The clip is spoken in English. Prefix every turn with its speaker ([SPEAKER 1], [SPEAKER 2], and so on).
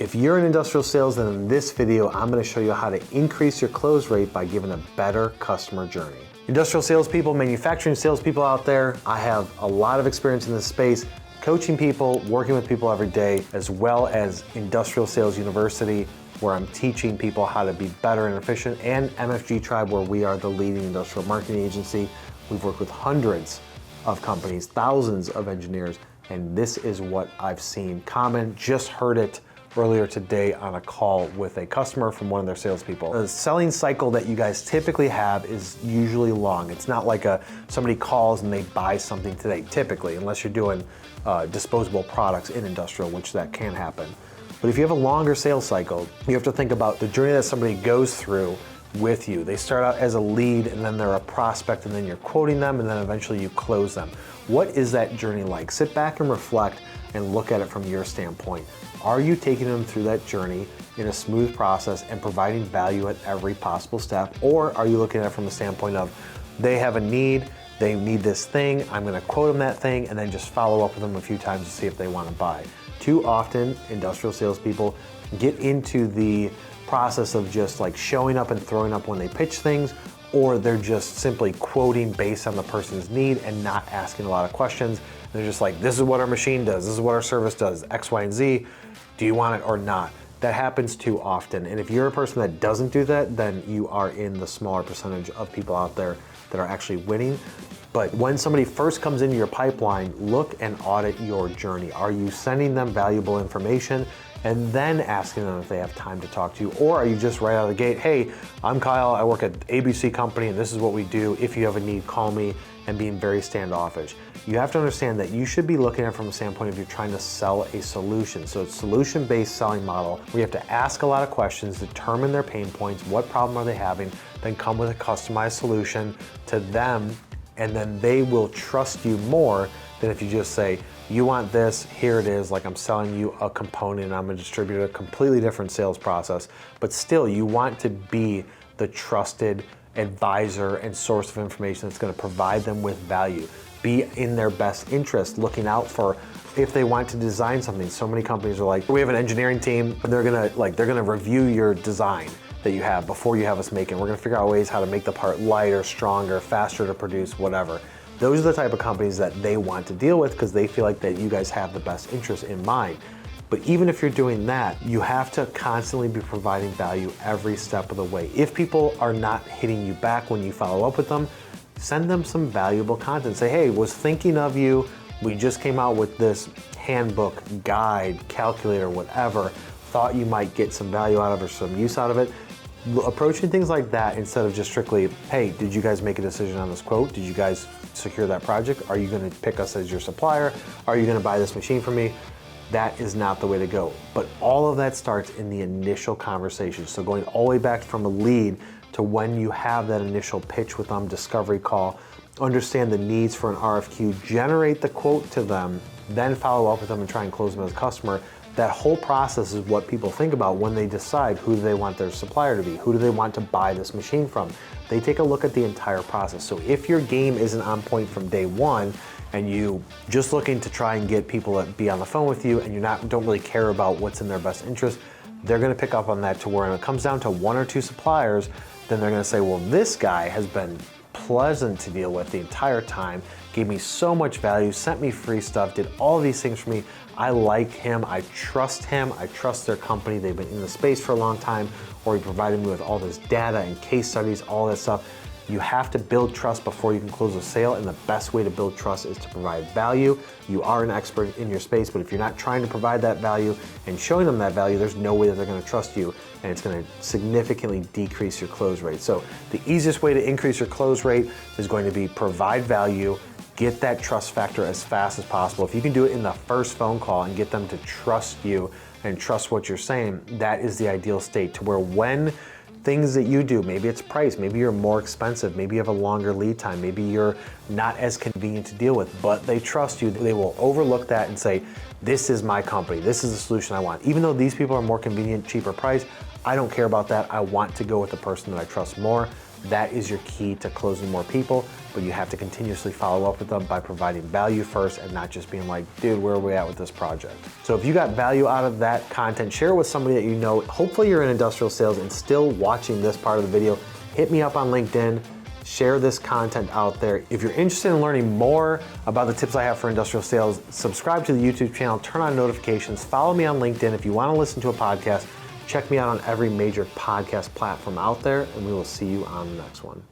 [SPEAKER 1] If you're in industrial sales, then in this video, I'm going to show you how to increase your close rate by giving a better customer journey. Industrial salespeople, manufacturing salespeople out there, I have a lot of experience in this space, coaching people, working with people every day, as well as Industrial Sales University, where I'm teaching people how to be better and efficient, and MFG Tribe, where we are the leading industrial marketing agency. We've worked with hundreds of companies, thousands of engineers, and this is what I've seen common. Just heard it earlier today on a call with a customer from one of their salespeople. The selling cycle that you guys typically have is usually long. It's not like somebody calls and they buy something today, typically, unless you're doing disposable products in industrial, which that can happen. But if you have a longer sales cycle, you have to think about the journey that somebody goes through with you. They start out as a lead, and then they're a prospect, and then you're quoting them, and then eventually you close them. What is that journey like? Sit back and reflect and look at it from your standpoint. Are you taking them through that journey in a smooth process and providing value at every possible step? Or are you looking at it from the standpoint of they have a need, they need this thing, I'm gonna quote them that thing, and then just follow up with them a few times to see if they wanna buy? Too often, industrial salespeople get into the process of just like showing up and throwing up when they pitch things, or they're just simply quoting based on the person's need and not asking a lot of questions. They're just like, this is what our machine does, this is what our service does, X, Y, and Z. Do you want it or not? That happens too often. And if you're a person that doesn't do that, then you are in the smaller percentage of people out there that are actually winning. But when somebody first comes into your pipeline, look and audit your journey. Are you sending them valuable information and then asking them if they have time to talk to you? Or are you just right out of the gate, hey, I'm Kyle, I work at ABC company, and this is what we do. If you have a need, call me, and being very standoffish. You have to understand that you should be looking at it from a standpoint of you're trying to sell a solution. So it's a solution-based selling model where you have to ask a lot of questions, determine their pain points, what problem are they having, then come with a customized solution to them, and then they will trust you more than if you just say, you want this, here it is, like I'm selling you a component and I'm a distributor, a completely different sales process. But still, you want to be the trusted advisor and source of information that's gonna provide them with value. Be in their best interest, looking out for if they want to design something. So many companies are like, we have an engineering team, and they're gonna review your design that you have before you have us make it. We're gonna figure out ways how to make the part lighter, stronger, faster to produce, whatever. Those are the type of companies that they want to deal with because they feel like that you guys have the best interest in mind. But even if you're doing that, you have to constantly be providing value every step of the way. If people are not hitting you back when you follow up with them, send them some valuable content. Say, hey, was thinking of you. We just came out with this handbook, guide, calculator, whatever. Thought you might get some value out of it or some use out of it. Approaching things like that instead of just strictly, hey, did you guys make a decision on this quote? Did you guys secure that project? Are you gonna pick us as your supplier? Are you gonna buy this machine from me? That is not the way to go. But all of that starts in the initial conversation. So going all the way back from a lead to when you have that initial pitch with them, discovery call, understand the needs for an RFQ, generate the quote to them, then follow up with them and try and close them as a customer. That whole process is what people think about when they decide who do they want their supplier to be, who do they want to buy this machine from. They take a look at the entire process. So if your game isn't on point from day one, and you just looking to try and get people to be on the phone with you, and don't really care about what's in their best interest, they're gonna pick up on that to where when it comes down to one or two suppliers, then they're gonna say, well, this guy has been pleasant to deal with the entire time, gave me so much value, sent me free stuff, did all these things for me. I like him, I trust their company, they've been in the space for a long time, or he provided me with all this data and case studies, all that stuff. You have to build trust before you can close a sale, and the best way to build trust is to provide value. You are an expert in your space, but if you're not trying to provide that value and showing them that value, there's no way that they're gonna trust you, and it's gonna significantly decrease your close rate. So the easiest way to increase your close rate is going to be provide value, get that trust factor as fast as possible. If you can do it in the first phone call and get them to trust you and trust what you're saying, that is the ideal state to where when things that you do, maybe it's price, maybe you're more expensive, maybe you have a longer lead time, maybe you're not as convenient to deal with, but they trust you, they will overlook that and say, this is my company, this is the solution I want. Even though these people are more convenient, cheaper price, I don't care about that. I want to go with the person that I trust more. That is your key to closing more people, but you have to continuously follow up with them by providing value first and not just being like, dude, where are we at with this project? So if you got value out of that content, share it with somebody that you know. Hopefully you're in industrial sales and still watching this part of the video. Hit me up on LinkedIn. Share this content out there. If you're interested in learning more about the tips I have for industrial sales, subscribe to the YouTube channel, turn on notifications, follow me on LinkedIn. If you want to listen to a podcast, check me out on every major podcast platform out there, and we will see you on the next one.